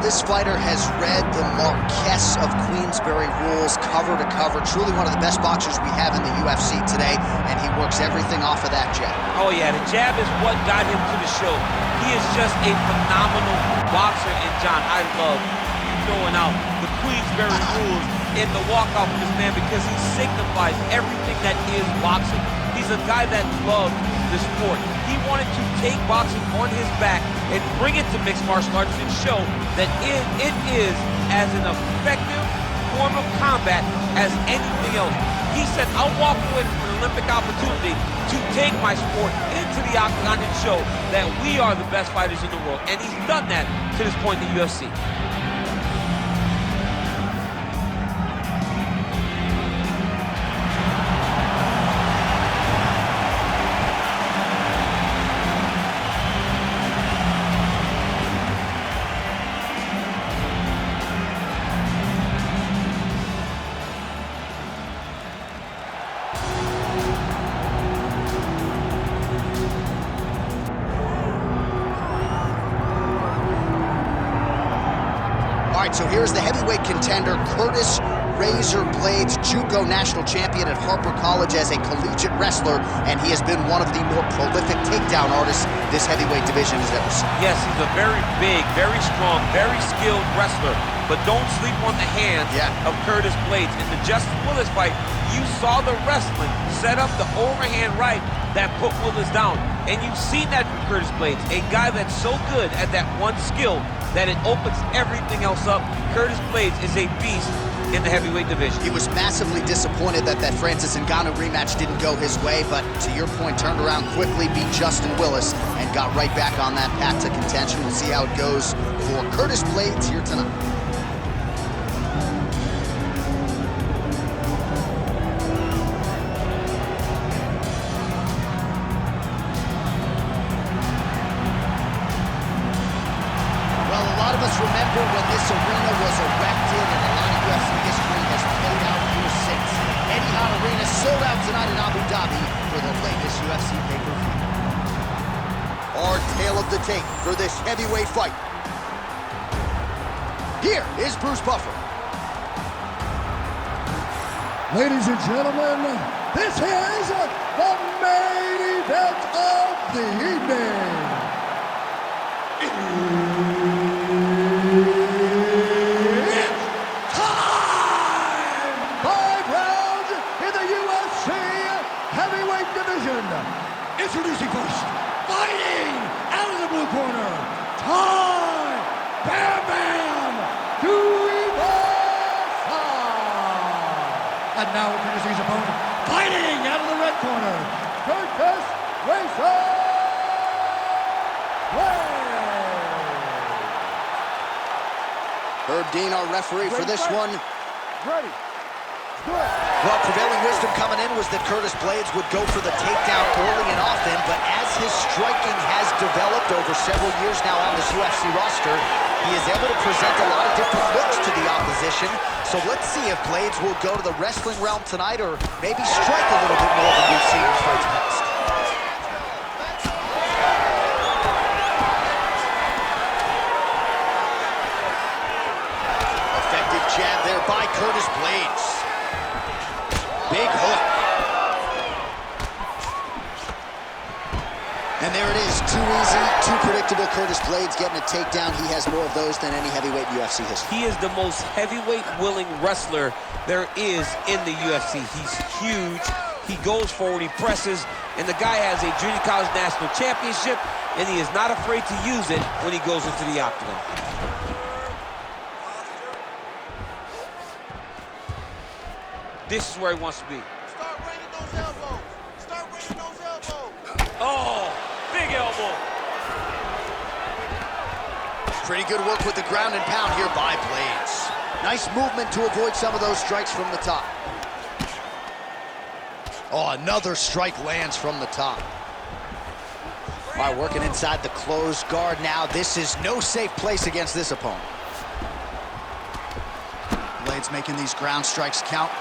This fighter has read the Marquess of Queensberry rules cover to cover. Truly one of the best boxers we have in the UFC today, and he works everything off of that jab. Oh yeah, the jab is what got him to the show. He is just a phenomenal boxer, and John, I love throwing out the Queensberry rules in the walkout for this man because he signifies everything that is boxing. He's a guy that loves the sport. He wanted to take boxing on his back and bring it to mixed martial arts and show that it is as an effective form of combat as anything else. He said, I'll walk away from an Olympic opportunity to take my sport into the octagon and show that we are the best fighters in the world. And he's done that to this point in the UFC. So here's the heavyweight contender, Curtis Razor Blades, JUCO national champion at Harper College as a collegiate wrestler, and he has been one of the more prolific takedown artists this heavyweight division has ever seen. Yes, he's a very big, very strong, very skilled wrestler, but don't sleep on the hands of Curtis Blades. In the Justin Willis fight, you saw the wrestling set up the overhand right that put Willis down, and you've seen that from Curtis Blades, a guy that's so good at that one skill that it opens everything else up. Curtis Blades is a beast in the heavyweight division. He was massively disappointed that Francis Ngannou rematch didn't go his way, but to your point, turned around quickly, beat Justin Willis, and got right back on that path to contention. We'll see how it goes for Curtis Blades here tonight. Remember when this arena was erected, and a lot of UFC history has played out here since. Etihad Arena sold out tonight in Abu Dhabi for the latest UFC pay-per-view. Our tale of the tape for this heavyweight fight. Here is Bruce Buffer. Ladies and gentlemen, this is the main event of the evening. Introducing first, fighting out of the blue corner, Bam Bam Tuibaza. And now introducing his opponent, fighting out of the red corner, Curtis Razor Blades. Herb Dean, our referee for this one. Ready. Well, prevailing wisdom coming in was that Curtis Blades would go for the takedown early and often, but as his striking has developed over several years now on this UFC roster, he is able to present a lot of different looks to the opposition. So let's see if Blades will go to the wrestling realm tonight or maybe strike a little bit more than we've seen in fights past. Effective jab there by Curtis Blades. Big hook. And there it is, too easy, too predictable. Curtis Blades getting a takedown. He has more of those than any heavyweight in UFC history. He is the most heavyweight-willing wrestler there is in the UFC. He's huge, he goes forward, he presses, and the guy has a junior college national championship, and he is not afraid to use it when he goes into the octagon. This is where he wants to be. Start raining those elbows. Start raining those elbows. Oh, big elbow. Pretty good work with the ground and pound here by Blades. Nice movement to avoid some of those strikes from the top. Oh, another strike lands from the top. All right, working inside the closed guard now. This is no safe place against this opponent. Blades making these ground strikes count.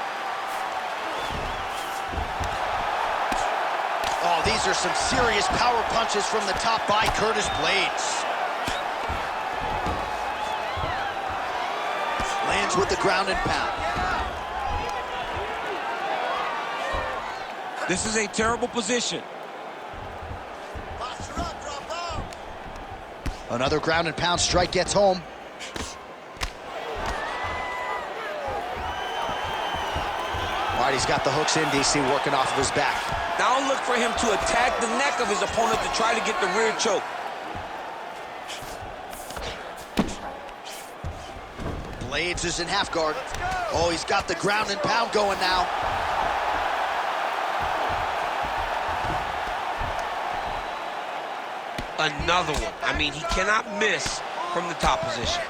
Oh, these are some serious power punches from the top by Curtis Blades. lands with the ground and pound. This is a terrible position. Posture up, drop down. Another ground and pound strike gets home. All right, he's got the hooks in, DC, working off of his back. Now look for him to attack the neck of his opponent to try to get the rear choke. Blades is in half guard. Oh, he's got the ground and pound going now. Another one. I mean, he cannot miss from the top position.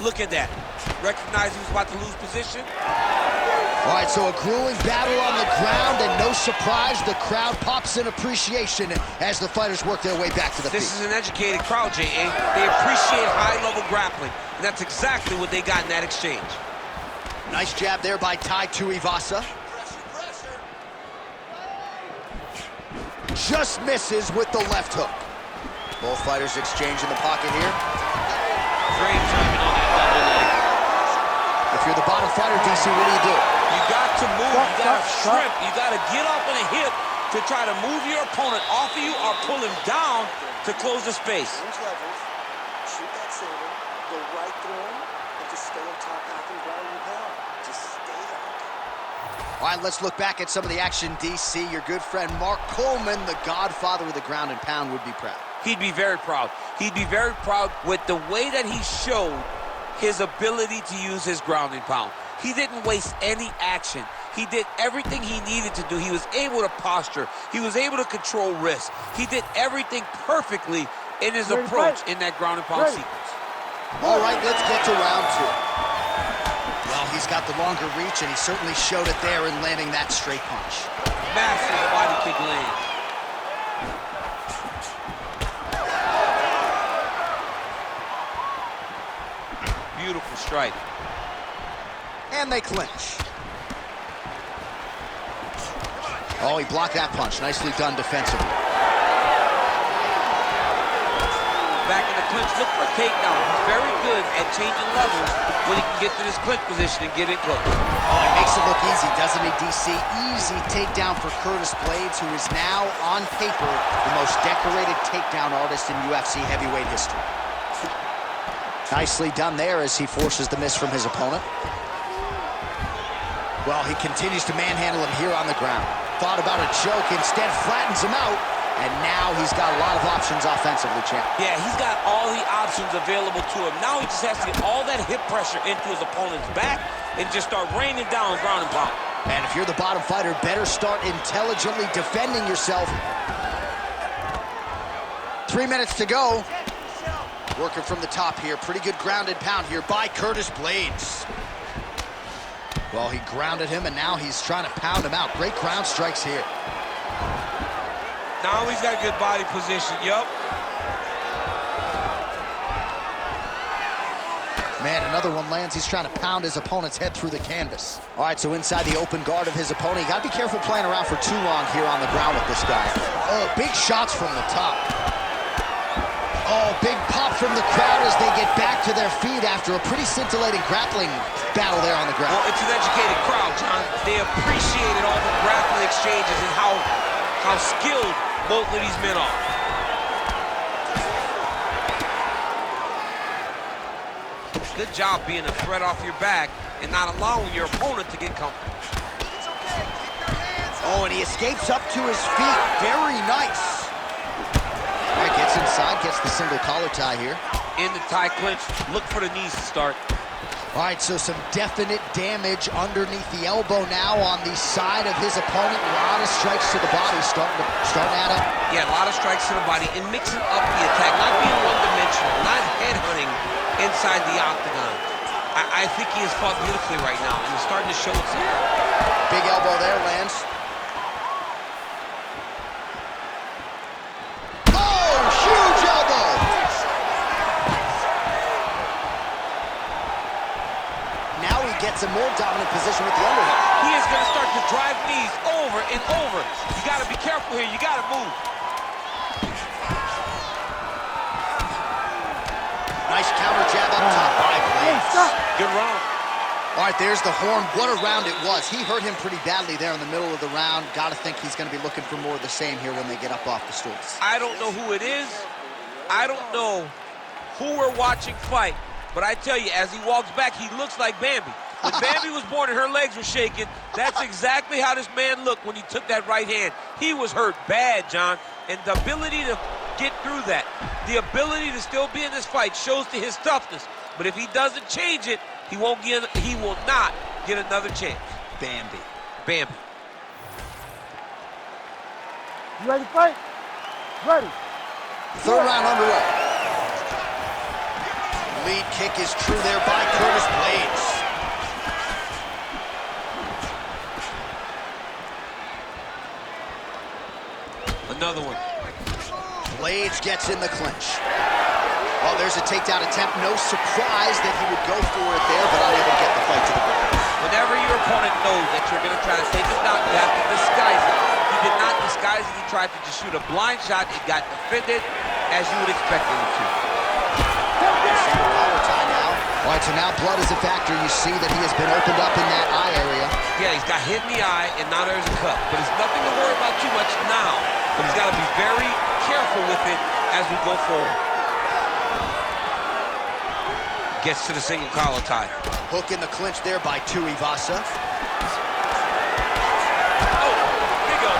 Look at that. Recognize he was about to lose position. All right, so a grueling battle on the ground, and no surprise, the crowd pops in appreciation as the fighters work their way back to the feet. This is an educated crowd, J.A. They appreciate high-level grappling, and that's exactly what they got in that exchange. Nice jab there by Tuivasa. Pressure. Just misses with the left hook. Both fighters exchange in the pocket here. Great timing on that double leg. If you're the bottom fighter, DC, what do? You got to move, you got to strip, you got to get off on a hip to try to move your opponent off of you or pull him down to close the space. Change levels, shoot that single, go right through him, and just stay on top half and ground and pound. Just stay on. All right, let's look back at some of the action, DC. Your good friend Mark Coleman, the godfather of the ground and pound, would be proud. He'd be very proud. He'd be very proud with the way that he showed his ability to use his ground and pound. He didn't waste any action. He did everything he needed to do. He was able to posture. He was able to control wrist. He did everything perfectly in his approach in that ground and pound sequence. All right, let's get to round two. Well, he's got the longer reach, and he certainly showed it there in landing that straight punch. Massive body kick land. Beautiful strike. And they clinch. Oh, he blocked that punch. Nicely done defensively. Back in the clinch, look for a takedown. He's very good at changing levels when he can get to this clinch position and get in close. Oh, he makes it look easy, doesn't he, DC? Easy takedown for Curtis Blades, who is now, on paper, the most decorated takedown artist in UFC heavyweight history. Nicely done there as he forces the miss from his opponent. Well, he continues to manhandle him here on the ground. Thought about a choke, instead flattens him out, and now he's got a lot of options offensively, champ. Yeah, he's got all the options available to him. Now he just has to get all that hip pressure into his opponent's back and just start raining down ground and pound. And if you're the bottom fighter, better start intelligently defending yourself. 3 minutes to go. Working from the top here. Pretty good ground and pound here by Curtis Blades. Well, he grounded him, and now he's trying to pound him out. Great ground strikes here. Now he's got good body position. Yup. Man, another one lands. He's trying to pound his opponent's head through the canvas. All right, so inside the open guard of his opponent. You got to be careful playing around for too long here on the ground with this guy. Oh, big shots from the top. Oh, big pop from the crowd as they get back to their feet after a pretty scintillating grappling battle there on the ground. Well, it's an educated crowd, John. They appreciated all the grappling exchanges and how skilled both of these men are. Good job being a threat off your back and not allowing your opponent to get comfortable. It's okay. Keep your hands up. Oh, and he escapes up to his feet. Very nice. All right, gets inside, gets the single collar tie here. In the tie clinch, look for the knees to start. All right, so some definite damage underneath the elbow now on the side of his opponent. A lot of strikes to the body, starting to add up. Yeah, a lot of strikes to the body and mixing up the attack, not being one-dimensional, not headhunting inside the octagon. I think he has fought beautifully right now, and he's starting to show itself. Big elbow there, lands. Oh, huge elbow! Now he gets a more dominant position with the underhook. He is going to start to drive knees over and over. You got to be careful here. You got to move. Nice counter jab up top by Blades. Good round. All right, there's the horn. What a round it was. He hurt him pretty badly there in the middle of the round. Got to think he's going to be looking for more of the same here when they get up off the stools. I don't know who it is. I don't know who we're watching fight. But I tell you, as he walks back, he looks like Bambi. When Bambi was born and her legs were shaking, that's exactly how this man looked when he took that right hand. He was hurt bad, John. And the ability to get through that, the ability to still be in this fight shows to his toughness. But if he doesn't change it, he will not get another chance. Bambi. Bambi. You ready to fight? Ready. Third round underway. Lead kick is true there by Curtis Blades. Another one. Blades gets in the clinch. Oh, there's a takedown attempt. No surprise that he would go for it there, but unable to get the fight to the ground. Whenever your opponent knows that you're going to try to take him down, you have to disguise it. He did not disguise it. He tried to just shoot a blind shot. It got defended as you would expect him to. Single collar tie now. All right, so now blood is a factor. You see that he has been opened up in that eye area. Yeah, he's got hit in the eye, and now there's a cut. But it's nothing to worry about too much now. But he's got to be very careful with it as we go forward. Gets to the single collar tie. Hook in the clinch there by Tuivasa. Oh, big go.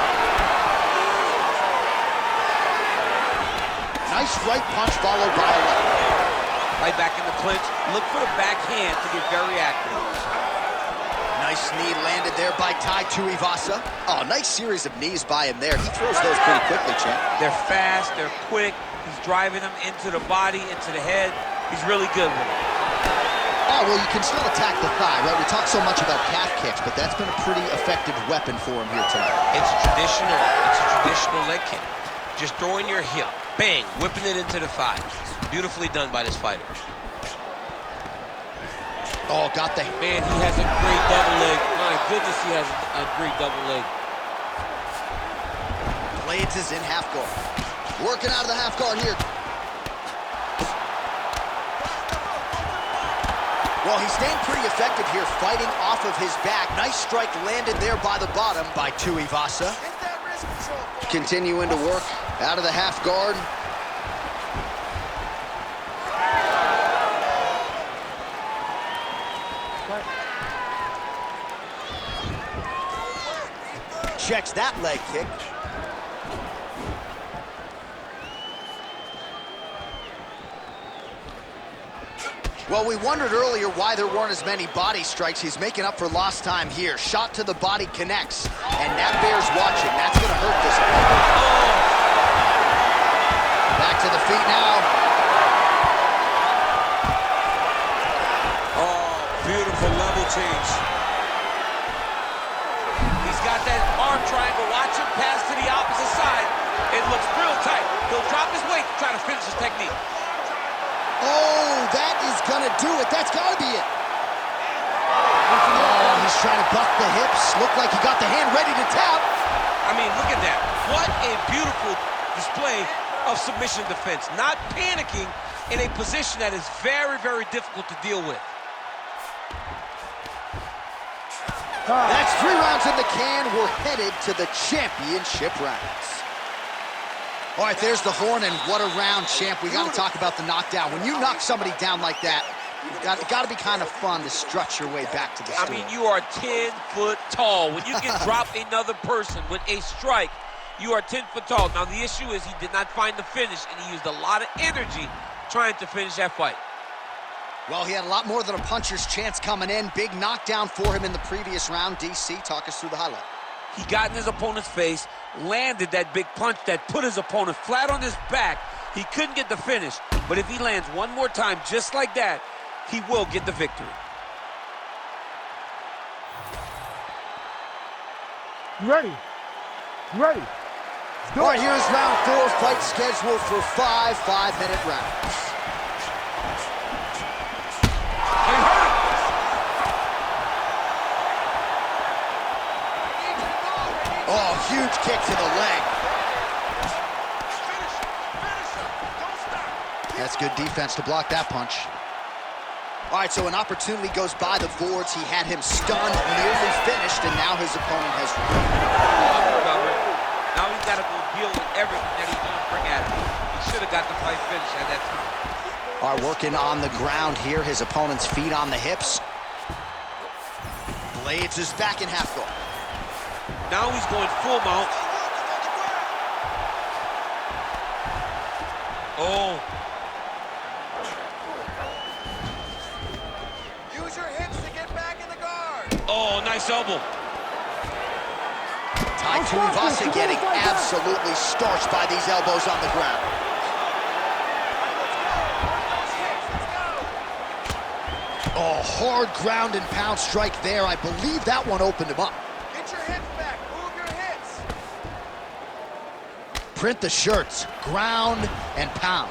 Nice right punch followed by a left. Right back in the clinch. Look for the backhand to get very active. Nice knee landed there by Tuivasa. Oh, nice series of knees by him there. He throws those pretty quickly, champ. They're fast, they're quick. He's driving them into the body, into the head. He's really good with it. Oh, well, you can still attack the thigh, right? We talk so much about calf kicks, but that's been a pretty effective weapon for him here tonight. It's a traditional leg kick. Just throwing your hip, bang, whipping it into the thigh. Beautifully done by this fighter. Oh, got the... Man, he has a great double leg. My goodness, he has a great double leg. Blades is in half guard. Working out of the half guard here. Well, he's staying pretty effective here, fighting off of his back. Nice strike landed there by the bottom by Tuivasa. Continuing to work out of the half guard. Checks that leg kick. Well, we wondered earlier why there weren't as many body strikes. He's making up for lost time here. Shot to the body connects, and that bears watching. That's going to hurt this opponent. Back to the feet now. Oh, beautiful level change. He's got that arm triangle. Watch him pass to the opposite side. It looks real tight. He'll drop his weight to try to finish his technique. Oh, that is gonna do it. That's gotta be it. Oh, he's trying to buck the hips. Looked like he got the hand ready to tap. I mean, look at that. What a beautiful display of submission defense. Not panicking in a position that is very, very difficult to deal with. That's 3 rounds in the can. We're headed to the championship rounds. All right, there's the horn, and what a round, champ. We got to talk about the knockdown. When you knock somebody down like that, it's got to be kind of fun to strut your way back to the stool. I mean, you are 10 foot tall. When you can drop another person with a strike, you are 10 foot tall. Now, the issue is he did not find the finish, and he used a lot of energy trying to finish that fight. Well, he had a lot more than a puncher's chance coming in. Big knockdown for him in the previous round. DC, talk us through the highlight. He got in his opponent's face, landed that big punch that put his opponent flat on his back. He couldn't get the finish, but if he lands one more time just like that, he will get the victory. You ready? You ready? All right, here's round 4, fight scheduled for 5 5-minute rounds. Oh, huge kick to the leg. That's good defense to block that punch. All right, so an opportunity goes by the boards. He had him stunned, nearly finished, and now his opponent has recovered. Now he's got to go deal with everything that he's going to bring at him. He should have got the fight finished at that time. All right, working on the ground here. His opponent's feet on the hips. Blades is back in half guard. Now he's going full mount. Oh. Use your hips to get back in the guard. Oh, nice elbow. Tuibaza getting absolutely starched by these elbows on the ground. Oh, hard ground and pound strike there. I believe that one opened him up. Get your hips back. Move your hips. Print the shirts. Ground and pound.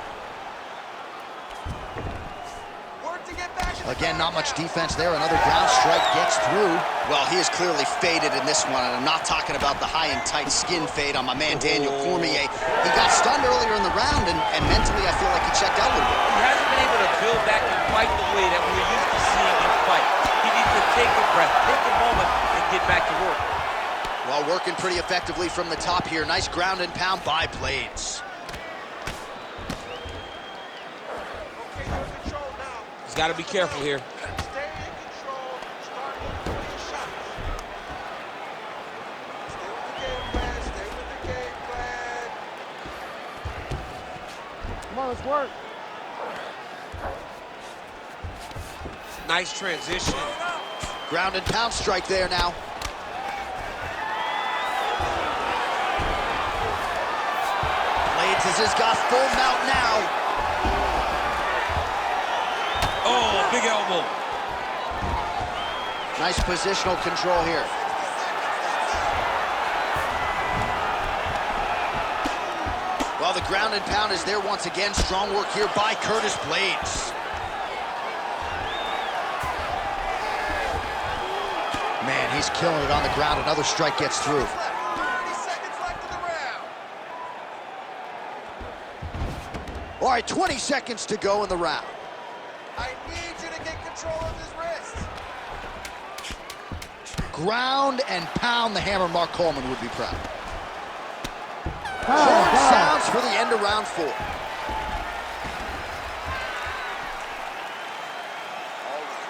Work to get back in the Again, guard not much now. defense there. Another ground strike gets through. Well, he is clearly faded in this one, and I'm not talking about the high and tight skin fade on my man Daniel Cormier. He got stunned earlier in the round, and mentally I feel like he checked out a little bit. He hasn't been able to build back and fight the way that we're used to seeing him fight. He needs to take a breath, take a moment, and get back to work. Well, working pretty effectively from the top here. Nice ground and pound by Blades. Okay, you're in control now. He's got to be careful here. Stay in control. Start looking for your shots. Stay with the game plan. Stay with the game plan. Come on, let's work. Nice transition. Ground and pound strike there now. Blades has got full mount now. Oh, big elbow. Nice positional control here. Well, the ground and pound is there once again. Strong work here by Curtis Blades. Man, he's killing it on the ground. Another strike gets through. 30 seconds left in the round. All right, 20 seconds to go in the round. I need you to get control of his wrist. Ground and pound. The hammer, Mark Coleman would be proud. Horn sounds for the end of round 4. All right,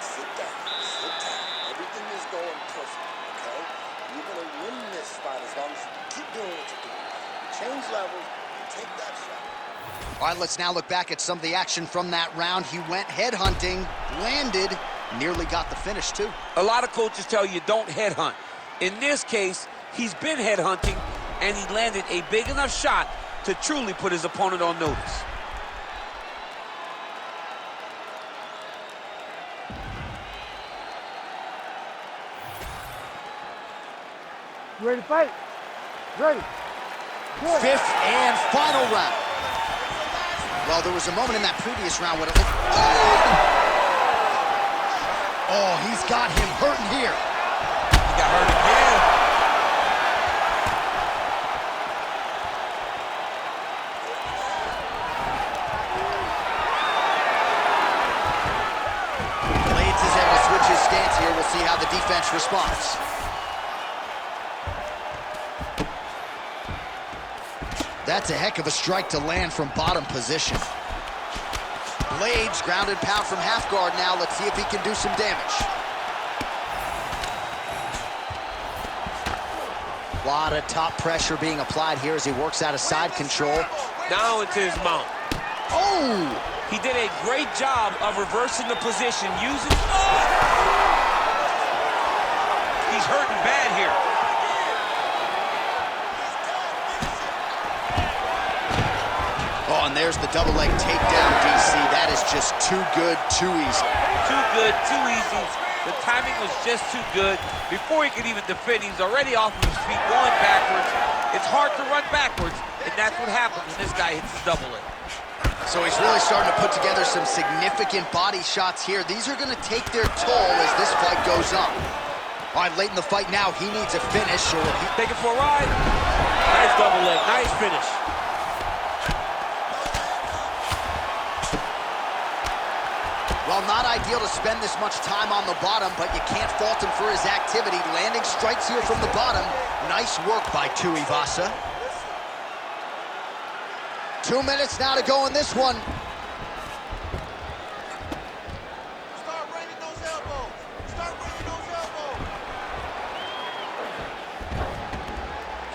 sit down, sit down. Everything is going perfect, okay? You're gonna win this fight as long as you keep doing what you're doing. You change levels, you take that shot. All right, let's now look back at some of the action from that round. He went headhunting, landed, nearly got the finish too. A lot of coaches tell you don't headhunt. In this case, he's been headhunting, and he landed a big enough shot to truly put his opponent on notice. You ready to fight? Ready. Good. Fifth and final round. Well, there was a moment in that previous round when it looked... Oh, he's got him hurting here. He got hurt again. Blades is able to switch his stance here. We'll see how the defense responds. That's a heck of a strike to land from bottom position. Blades ground and pound from half guard now. Let's see if he can do some damage. A lot of top pressure being applied here as he works out of side control. Now into his mount. Oh! He did a great job of reversing the position, using... He's hurting bad here. Oh, and there's the double leg takedown, DC. That is just too good, too easy. Too good, too easy. The timing was just too good. Before he could even defend, he's already off of his feet, going backwards. It's hard to run backwards, and that's what happens when this guy hits his double leg. So he's really starting to put together some significant body shots here. These are going to take their toll as this fight goes on. All right, late in the fight now, he needs a finish or he... Take it for a ride. Nice double leg, nice finish. Well, Well, not ideal to spend this much time on the bottom, but you can't fault him for his activity. Landing strikes here from the bottom. Nice work by Tuivasa. 2 minutes now to go in this one. Start bringing those elbows. Start bringing those elbows.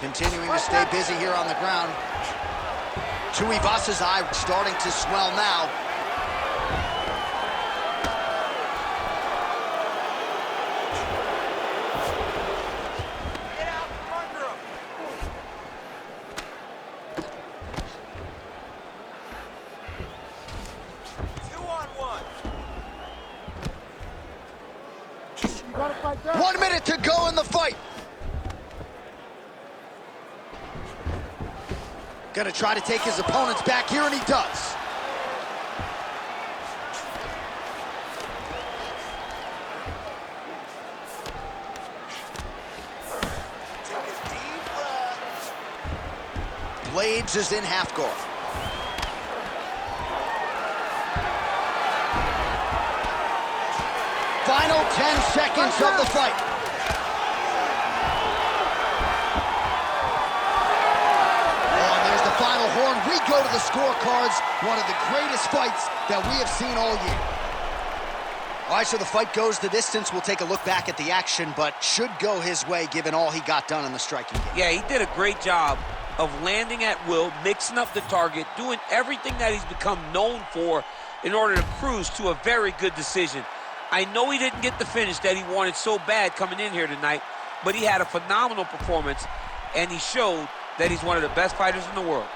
Continuing to stay busy here on the ground. Tuivasa's eye starting to swell now. Get out from under him. 2-on-1. 1 minute to go in the fight. Gonna try to take his opponents back here, and he does. Take a deep breath. Blades is in half guard. Final 10 seconds of the fight. Final horn, we go to the scorecards. One of the greatest fights that we have seen all year. All right, so the fight goes the distance. We'll take a look back at the action, but should go his way given all he got done in the striking game. Yeah, he did a great job of landing at will, mixing up the target, doing everything that he's become known for in order to cruise to a very good decision. I know he didn't get the finish that he wanted so bad coming in here tonight, but he had a phenomenal performance, and he showed that he's one of the best fighters in the world.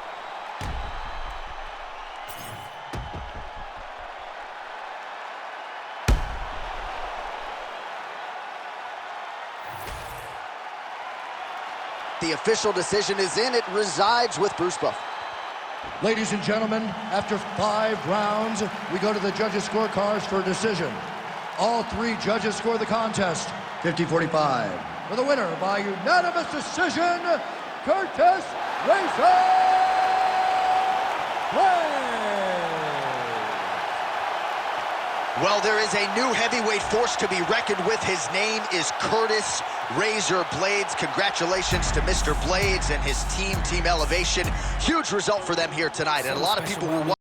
The official decision is in. It resides with Bruce Buffer. Ladies and gentlemen, after 5 rounds, we go to the judges' scorecards for a decision. All 3 judges score the contest 50-45. For the winner by unanimous decision, Curtis Well, there is a new heavyweight force to be reckoned with. His name is Curtis Razor Blades. Congratulations to Mr. Blades and his team, Team Elevation. Huge result for them here tonight, and a lot of people will